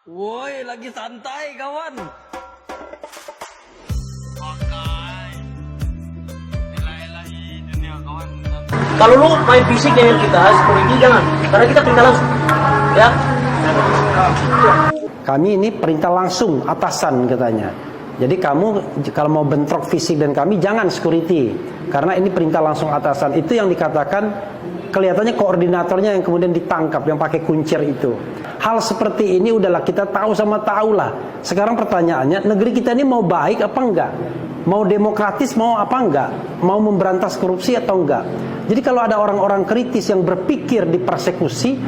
Woi, lagi santai kawan. Kalau lu main fisik dengan kita, security jangan, karena kita perintah langsung, ya. Kami ini perintah langsung atasan katanya. Jadi kamu kalau mau bentrok fisik dan kami jangan security, karena ini perintah langsung atasan. Itu yang dikatakan kelihatannya koordinatornya yang kemudian ditangkap, yang pakai kuncir itu. Hal seperti ini udahlah kita tahu sama tahu lah. Sekarang pertanyaannya, negeri kita ini mau baik apa enggak? Mau demokratis mau apa enggak? Mau memberantas korupsi atau enggak? Jadi kalau ada orang-orang kritis yang berpikir dipersekusi,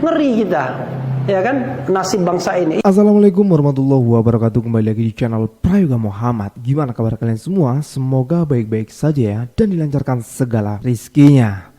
ngeri kita. Ya kan, nasib bangsa ini. Assalamualaikum warahmatullahi wabarakatuh. Kembali lagi di channel Prayoga Muhammad. Gimana kabar kalian semua? Semoga baik-baik saja ya, dan dilancarkan segala rizkinya.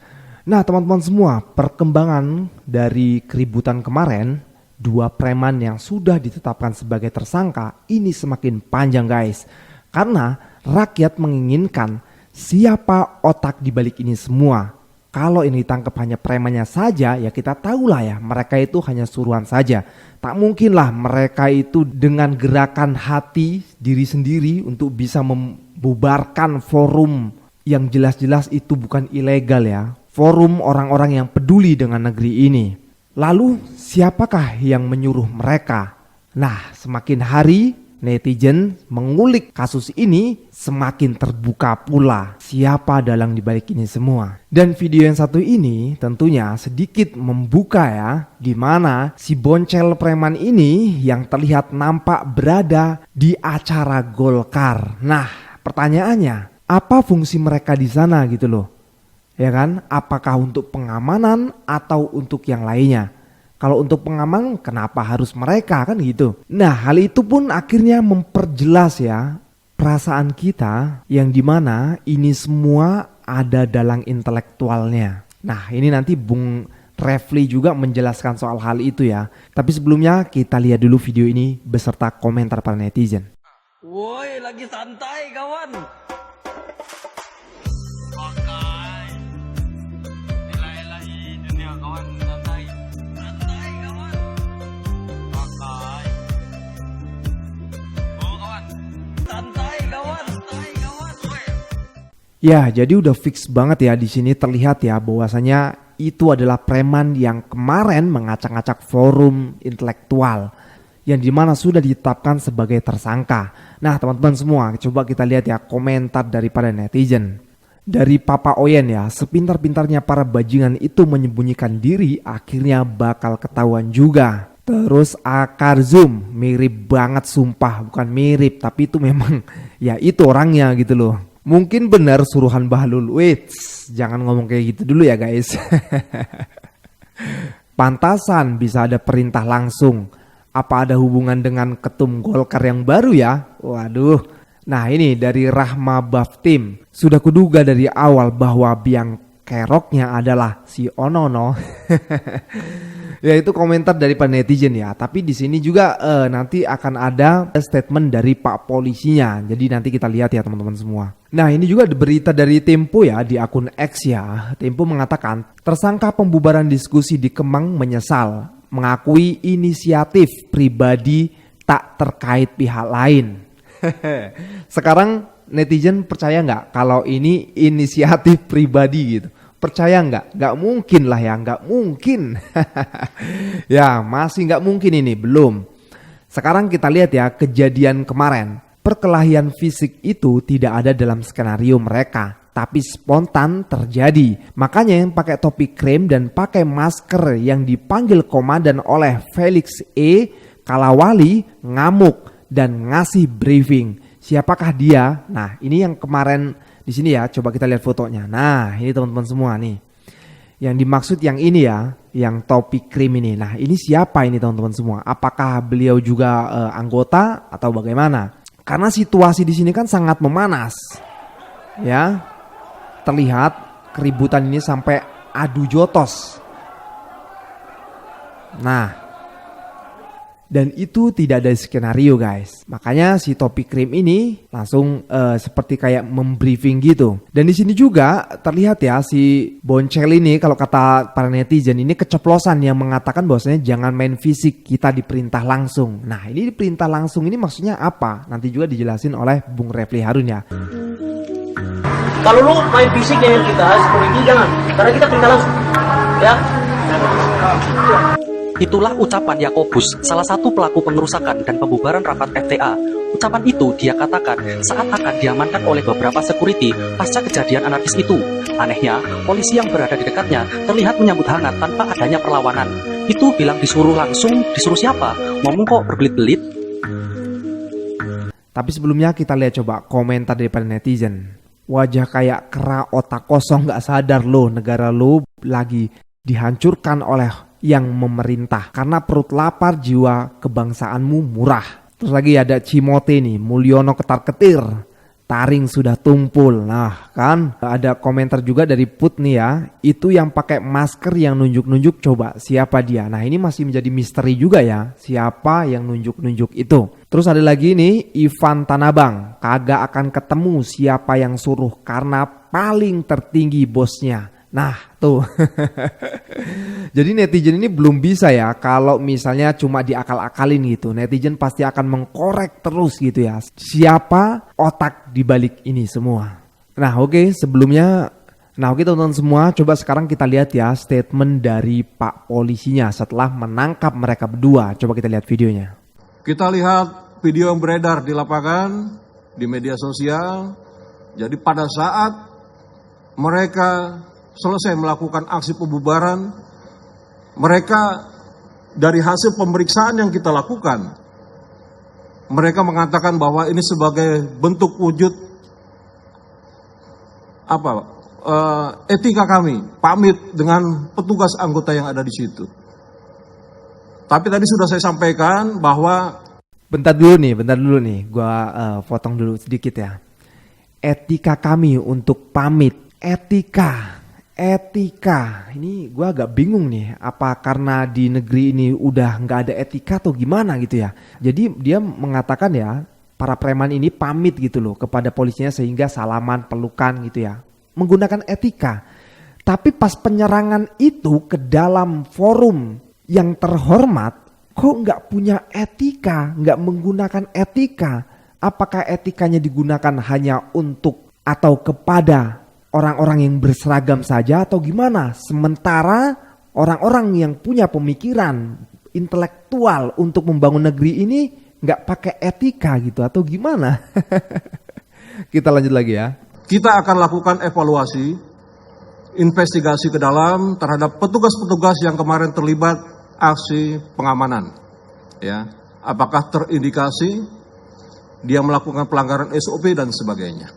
Nah teman-teman semua, perkembangan dari keributan kemarin, dua preman yang sudah ditetapkan sebagai tersangka ini semakin panjang guys. Karena rakyat menginginkan siapa otak di balik ini semua. Kalau ini ditangkap hanya premannya saja, ya kita tahulah ya mereka itu hanya suruhan saja. Tak mungkinlah mereka itu dengan gerakan hati diri sendiri untuk bisa membubarkan forum yang jelas-jelas itu bukan ilegal ya. Forum orang-orang yang peduli dengan negeri ini. Lalu siapakah yang menyuruh mereka? Nah semakin hari netizen mengulik kasus ini, semakin terbuka pula siapa dalang dibalik ini semua. Dan video yang satu ini tentunya sedikit membuka ya, di mana si boncel preman ini yang terlihat nampak berada di acara Golkar. Nah, pertanyaannya, apa fungsi mereka di sana gitu loh? Ya kan? Apakah untuk pengamanan atau untuk yang lainnya? Kalau untuk pengaman kenapa harus mereka kan gitu. Nah hal itu pun akhirnya memperjelas ya perasaan kita yang dimana ini semua ada dalang intelektualnya. Nah ini nanti Bung Refli juga menjelaskan soal hal itu ya. Tapi sebelumnya kita lihat dulu video ini beserta komentar para netizen. Woi, lagi santai kawan. Ya, jadi udah fix banget ya di sini terlihat ya bahwasanya itu adalah preman yang kemarin mengacak-acak forum intelektual yang dimana sudah ditetapkan sebagai tersangka. Nah teman-teman semua, coba kita lihat ya komentar daripada netizen. Dari Papa Oyen ya, sepintar-pintarnya para bajingan itu menyembunyikan diri akhirnya bakal ketahuan juga. Terus Akar Zoom, mirip banget sumpah, bukan mirip tapi itu memang ya itu orangnya gitu loh. Mungkin benar suruhan Bahlul. Wait, jangan ngomong kayak gitu dulu ya guys. Pantasan bisa ada perintah langsung. Apa ada hubungan dengan ketum Golkar yang baru ya? Waduh. Nah ini dari Rahma Baftim. Sudah kuduga dari awal bahwa biang keroknya adalah si Onono. Ya itu komentar dari para netizen ya. Tapi di sini juga nanti akan ada statement dari Pak Polisinya. Jadi nanti kita lihat ya teman-teman semua. Nah ini juga berita dari Tempo ya di akun X ya. Tempo mengatakan tersangka pembubaran diskusi di Kemang menyesal. Mengakui inisiatif pribadi tak terkait pihak lain. Sekarang netizen percaya nggak kalau ini inisiatif pribadi gitu? Percaya nggak? Nggak mungkin lah ya, nggak mungkin. Ya masih nggak mungkin ini, belum. Sekarang kita lihat ya kejadian kemarin. Perkelahian fisik itu tidak ada dalam skenario mereka, tapi spontan terjadi. Makanya yang pakai topi krem dan pakai masker yang dipanggil komandan oleh Felix E. Kalawali ngamuk dan ngasih briefing. Siapakah dia? Nah ini yang kemarin di sini ya, coba kita lihat fotonya. Nah ini teman-teman semua nih. Yang dimaksud yang ini ya, yang topi krim ini. Nah ini siapa ini teman-teman semua? Apakah beliau juga anggota atau bagaimana? Karena situasi di sini kan sangat memanas, ya. Terlihat keributan ini sampai adu jotos. Nah, Dan itu tidak ada skenario guys. Makanya si Topi Krim ini langsung seperti kayak membriefing gitu. Dan di sini juga terlihat ya si Boncel ini, kalau kata para netizen ini keceplosan yang mengatakan bahwasanya jangan main fisik, kita diperintah langsung. Nah ini diperintah langsung ini maksudnya apa? Nanti juga dijelasin oleh Bung Refli Harun ya. Kalau lu main fisik dengan kita, security jangan, karena kita perintah langsung. Ya. Itulah ucapan Yakobus, salah satu pelaku pengerusakan dan pembubaran rapat FTA. Ucapan itu dia katakan saat akan diamankan oleh beberapa security pasca kejadian anarkis itu. Anehnya, polisi yang berada di dekatnya terlihat menyambut hangat tanpa adanya perlawanan. Itu bilang disuruh langsung, disuruh siapa? Ngomong kok berbelit-belit. Tapi sebelumnya kita lihat coba komentar dari para netizen. Wajah kayak kera otak kosong gak sadar lo, negara lo lagi dihancurkan oleh yang memerintah karena perut lapar, jiwa kebangsaanmu murah. Terus lagi ada Cimote nih, Mulyono ketar-ketir, taring sudah tumpul. Nah kan ada komentar juga dari Put nih ya, itu yang pakai masker yang nunjuk-nunjuk, coba siapa dia? Nah ini masih menjadi misteri juga ya, siapa yang nunjuk-nunjuk itu. Terus ada lagi nih Ivan Tanabang, kagak akan ketemu siapa yang suruh karena paling tertinggi bosnya. Nah tuh jadi netizen ini belum bisa ya kalau misalnya cuma diakal-akalin gitu. Netizen pasti akan mengkorek terus gitu ya, siapa otak dibalik ini semua. Nah oke, sebelumnya teman-teman semua, coba sekarang kita lihat ya statement dari Pak polisinya setelah menangkap mereka berdua. Coba kita lihat videonya. Kita lihat video yang beredar di lapangan, di media sosial. Jadi pada saat mereka selesai melakukan aksi pembubaran, mereka dari hasil pemeriksaan yang kita lakukan, mereka mengatakan bahwa ini sebagai bentuk wujud etika kami, pamit dengan petugas anggota yang ada di situ. Tapi tadi sudah saya sampaikan bahwa bentar dulu nih, gua potong dulu sedikit ya. Etika kami untuk pamit, etika. Ini gue agak bingung nih, apa karena di negeri ini udah nggak ada etika atau gimana gitu ya. Jadi dia mengatakan ya para preman ini pamit gitu loh kepada polisinya sehingga salaman, pelukan gitu ya, menggunakan etika. Tapi pas penyerangan itu ke dalam forum yang terhormat kok nggak punya etika, nggak menggunakan etika. Apakah etikanya digunakan hanya untuk atau kepada orang-orang yang berseragam saja atau gimana? Sementara orang-orang yang punya pemikiran intelektual untuk membangun negeri ini nggak pakai etika gitu atau gimana? Kita lanjut lagi ya. kita akan lakukan evaluasi, investigasi ke dalam terhadap petugas-petugas yang kemarin terlibat aksi pengamanan. Ya, apakah terindikasi dia melakukan pelanggaran SOP dan sebagainya.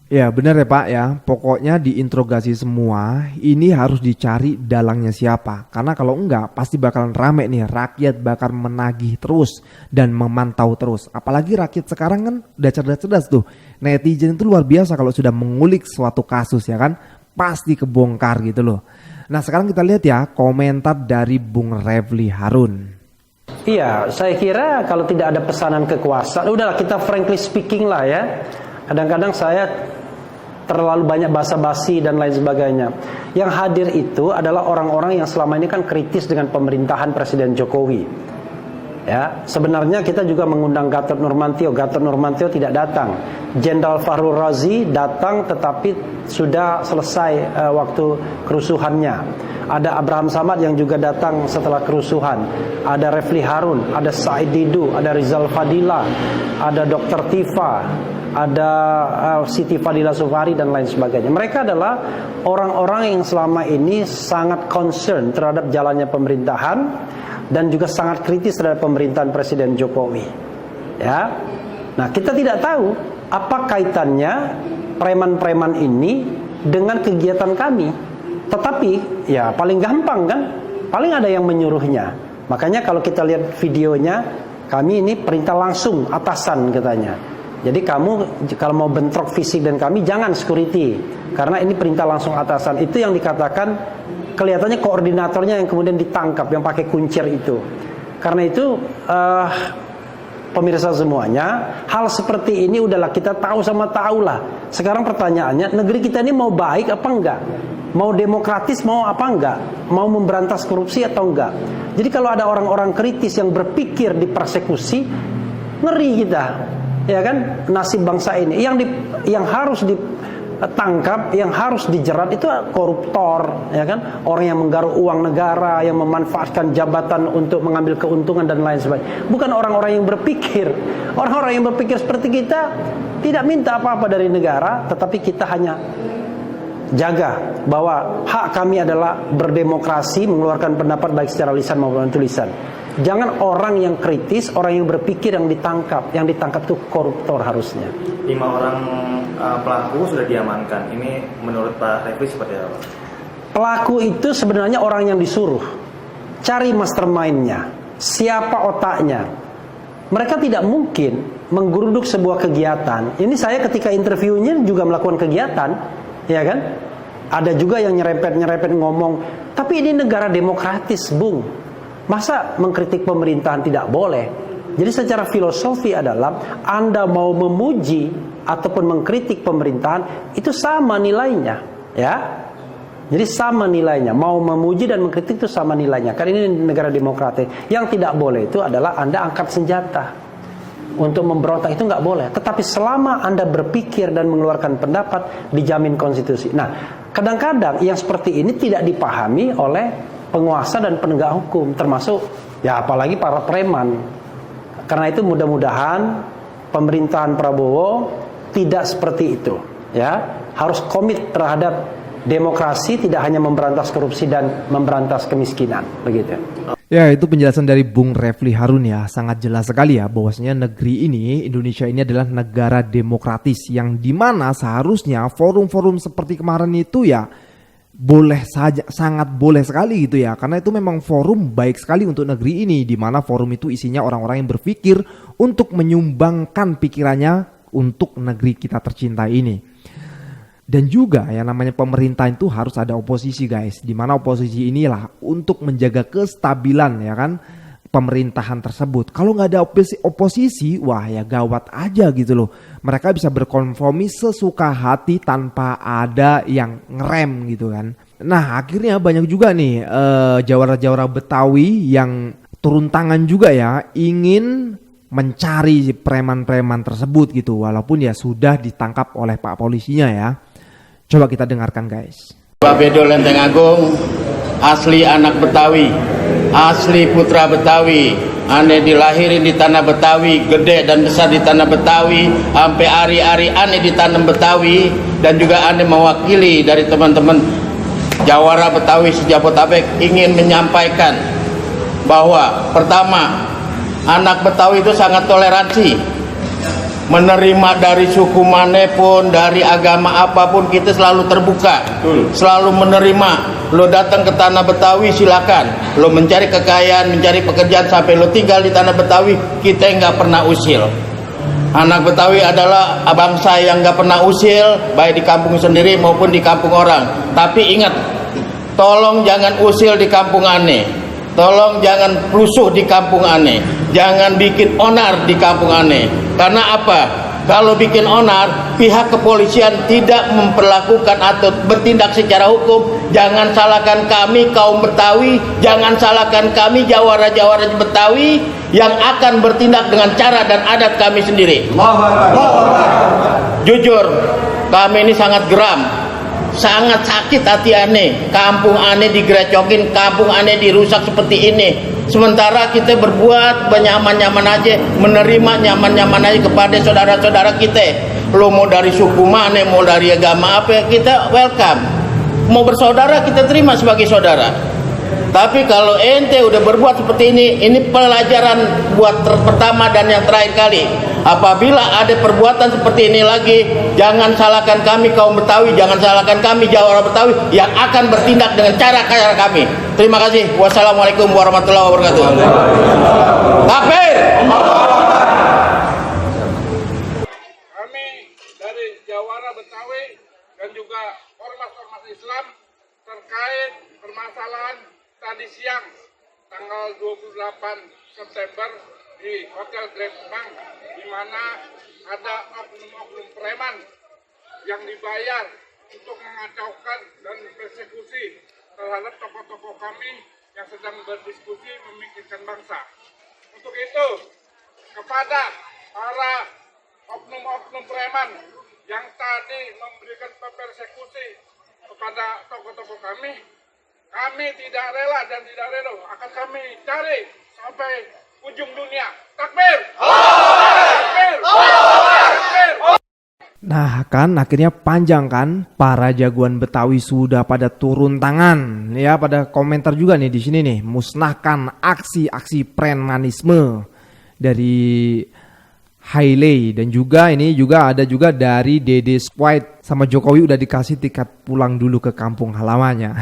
Ya benar ya Pak ya, pokoknya diinterogasi semua, ini harus dicari dalangnya siapa. Karena kalau enggak pasti bakalan rame nih, rakyat bakal menagih terus dan memantau terus. Apalagi rakyat sekarang kan udah cerdas-cerdas tuh, netizen itu luar biasa kalau sudah mengulik suatu kasus ya kan, pasti kebongkar gitu loh. Nah sekarang kita lihat ya komentar dari Bung Refli Harun. Iya, saya kira kalau tidak ada pesanan kekuasaan, udahlah kita frankly speaking lah ya. Kadang-kadang saya terlalu banyak basa-basi dan lain sebagainya. Yang hadir itu adalah orang-orang yang selama ini kan kritis dengan pemerintahan Presiden Jokowi. Ya, sebenarnya kita juga mengundang Gatot Nurmantio. Gatot Nurmantio tidak datang. Jenderal Fahrul Razi datang tetapi sudah selesai waktu kerusuhannya. Ada Abraham Samad yang juga datang setelah kerusuhan. Ada Refli Harun, ada Said Didu, ada Rizal Fadila, ada Dr. Tifa, ada Siti Fadila Sufari dan lain sebagainya. Mereka adalah orang-orang yang selama ini sangat concern terhadap jalannya pemerintahan dan juga sangat kritis terhadap pemerintahan Presiden Jokowi. Ya, nah kita tidak tahu apa kaitannya preman-preman ini dengan kegiatan kami. Tetapi ya paling gampang kan, paling ada yang menyuruhnya. Makanya kalau kita lihat videonya, kami ini perintah langsung atasan katanya. Jadi kamu kalau mau bentrok fisik dan kami jangan security, karena ini perintah langsung atasan. Itu yang dikatakan kelihatannya koordinatornya yang kemudian ditangkap, yang pakai kuncir itu. Karena itu pemirsa semuanya, hal seperti ini udahlah kita tahu sama tahu lah. Sekarang pertanyaannya, negeri kita ini mau baik apa enggak? Mau demokratis mau apa enggak? Mau memberantas korupsi atau enggak? Jadi kalau ada orang-orang kritis yang berpikir dipersekusi, ngeri kita. Ya kan? Nasib bangsa ini yang harus ditangkap, yang harus dijerat itu koruptor, ya kan? Orang yang menggaruk uang negara, yang memanfaatkan jabatan untuk mengambil keuntungan dan lain sebagainya. Bukan orang-orang yang berpikir. Orang-orang yang berpikir seperti kita tidak minta apa-apa dari negara, tetapi kita hanya jaga bahwa hak kami adalah berdemokrasi, mengeluarkan pendapat baik secara lisan maupun tulisan. Jangan orang yang kritis, orang yang berpikir yang ditangkap. Yang ditangkap itu koruptor harusnya. 5 orang pelaku sudah diamankan. Ini menurut Pak Refli seperti apa? Pelaku itu sebenarnya orang yang disuruh. Cari mastermind-nya. Siapa otaknya. Mereka tidak mungkin menggeruduk sebuah kegiatan. Ini saya ketika interviewnya juga melakukan kegiatan. Ya kan? Ada juga yang nyerempet-nyerempet ngomong. Tapi ini negara demokratis, Bung. Masa mengkritik pemerintahan tidak boleh? Jadi secara filosofi adalah Anda mau memuji ataupun mengkritik pemerintahan itu sama nilainya, ya. Jadi sama nilainya. Mau memuji dan mengkritik itu sama nilainya. Karena ini negara demokratis. Yang tidak boleh itu adalah Anda angkat senjata untuk memberontak, itu nggak boleh. Tetapi selama Anda berpikir dan mengeluarkan pendapat, dijamin konstitusi. Nah, kadang-kadang yang seperti ini tidak dipahami oleh penguasa dan penegak hukum, termasuk ya apalagi para preman. Karena itu mudah-mudahan pemerintahan Prabowo tidak seperti itu, ya. Harus komit terhadap demokrasi, tidak hanya memberantas korupsi dan memberantas kemiskinan, begitu. Ya, itu penjelasan dari Bung Refli Harun ya, sangat jelas sekali ya bahwasanya negeri ini, Indonesia ini adalah negara demokratis yang dimana seharusnya forum-forum seperti kemarin itu ya boleh saja, sangat boleh sekali gitu ya, karena itu memang forum baik sekali untuk negeri ini, di mana forum itu isinya orang-orang yang berpikir untuk menyumbangkan pikirannya untuk negeri kita tercinta ini. Dan juga yang namanya pemerintah itu harus ada oposisi guys, di mana oposisi inilah untuk menjaga kestabilan ya kan pemerintahan tersebut. Kalau nggak ada oposisi, wah ya gawat aja gitu loh. Mereka bisa berkonformi sesuka hati tanpa ada yang ngerem gitu kan. Nah akhirnya banyak juga nih jawara-jawara Betawi yang turun tangan juga ya, ingin mencari preman-preman tersebut gitu. Walaupun ya sudah ditangkap oleh Pak polisinya ya. Coba kita dengarkan guys. Pak Bedo Lenteng Agung, asli anak Betawi, asli putra Betawi, ane dilahirin di tanah Betawi, gede dan besar di tanah Betawi, sampai hari-hari ane di tanah Betawi, dan juga ane mewakili dari teman-teman Jawara Betawi se-Jabotabek ingin menyampaikan bahwa pertama, anak Betawi itu sangat toleransi, menerima dari suku manapun, dari agama apapun, kita selalu terbuka, selalu menerima. Lo datang ke tanah Betawi silakan, lo mencari kekayaan, mencari pekerjaan sampai lo tinggal di tanah Betawi, kita nggak pernah usil. Anak Betawi adalah bangsa yang nggak pernah usil, baik di kampung sendiri maupun di kampung orang. Tapi ingat, tolong jangan usil di kampung aneh, tolong jangan rusuh di kampung aneh, jangan bikin onar di kampung aneh. Karena apa? Kalau bikin onar, pihak kepolisian tidak memperlakukan atau bertindak secara hukum. Jangan salahkan kami kaum Betawi, jangan salahkan kami jawara-jawara Betawi yang akan bertindak dengan cara dan adat kami sendiri. Jujur, kami ini sangat geram, sangat sakit hati aneh. Kampung aneh digerecokin, kampung aneh dirusak seperti ini. Sementara kita berbuat nyaman-nyaman aja, menerima nyaman-nyaman aja kepada saudara-saudara kita. Lo mau dari suku mana, mau dari agama apa, kita welcome. Mau bersaudara kita terima sebagai saudara. Tapi kalau ente udah berbuat seperti ini pelajaran buat pertama dan yang terakhir kali. Apabila ada perbuatan seperti ini lagi, jangan salahkan kami kaum Betawi, jangan salahkan kami Jawara Betawi yang akan bertindak dengan cara-cara kami. Terima kasih. Wassalamualaikum warahmatullahi wabarakatuh. Kafir. Kami dari Jawara Betawi dan juga ormas-ormas Islam terkait permasalahan tadi siang tanggal 28 September Desember di Hotel Grand Kemang, di mana ada oknum-oknum preman yang dibayar untuk mengacaukan dan persekusi terhadap tokoh-tokoh kami yang sedang berdiskusi memikirkan bangsa. Untuk itu, kepada para oknum-oknum preman yang tadi memberikan persekusi kepada tokoh-tokoh kami tidak rela dan tidak rela, akan kami cari sampai ujung dunia. Takbir! Takbir! Takbir! Nah kan akhirnya panjang kan, para jagoan Betawi sudah pada turun tangan ya, pada komentar juga nih di sini nih, musnahkan aksi-aksi premanisme dari Hailey, dan juga ini juga ada juga dari Dede Squad. Sama Jokowi udah dikasih tiket pulang dulu ke kampung halamannya.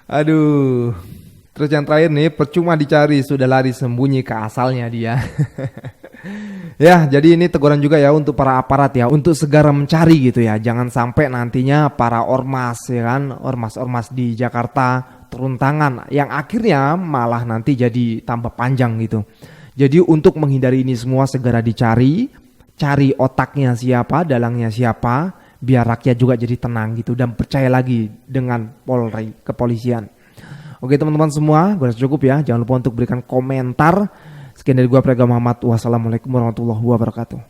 Aduh. Terus yang terakhir nih, percuma dicari sudah lari sembunyi ke asalnya dia. Ya, jadi ini teguran juga ya untuk para aparat ya, untuk segera mencari gitu ya. Jangan sampai nantinya para ormas ya kan, ormas-ormas di Jakarta turun tangan yang akhirnya malah nanti jadi tambah panjang gitu. Jadi untuk menghindari ini semua segera dicari, cari otaknya siapa, dalangnya siapa, biar rakyat juga jadi tenang gitu dan percaya lagi dengan Polri, kepolisian. Oke teman-teman semua, gue rasa cukup ya. Jangan lupa untuk berikan komentar. Sekian dari gue, Prayoga Muhammad. Wassalamualaikum warahmatullahi wabarakatuh.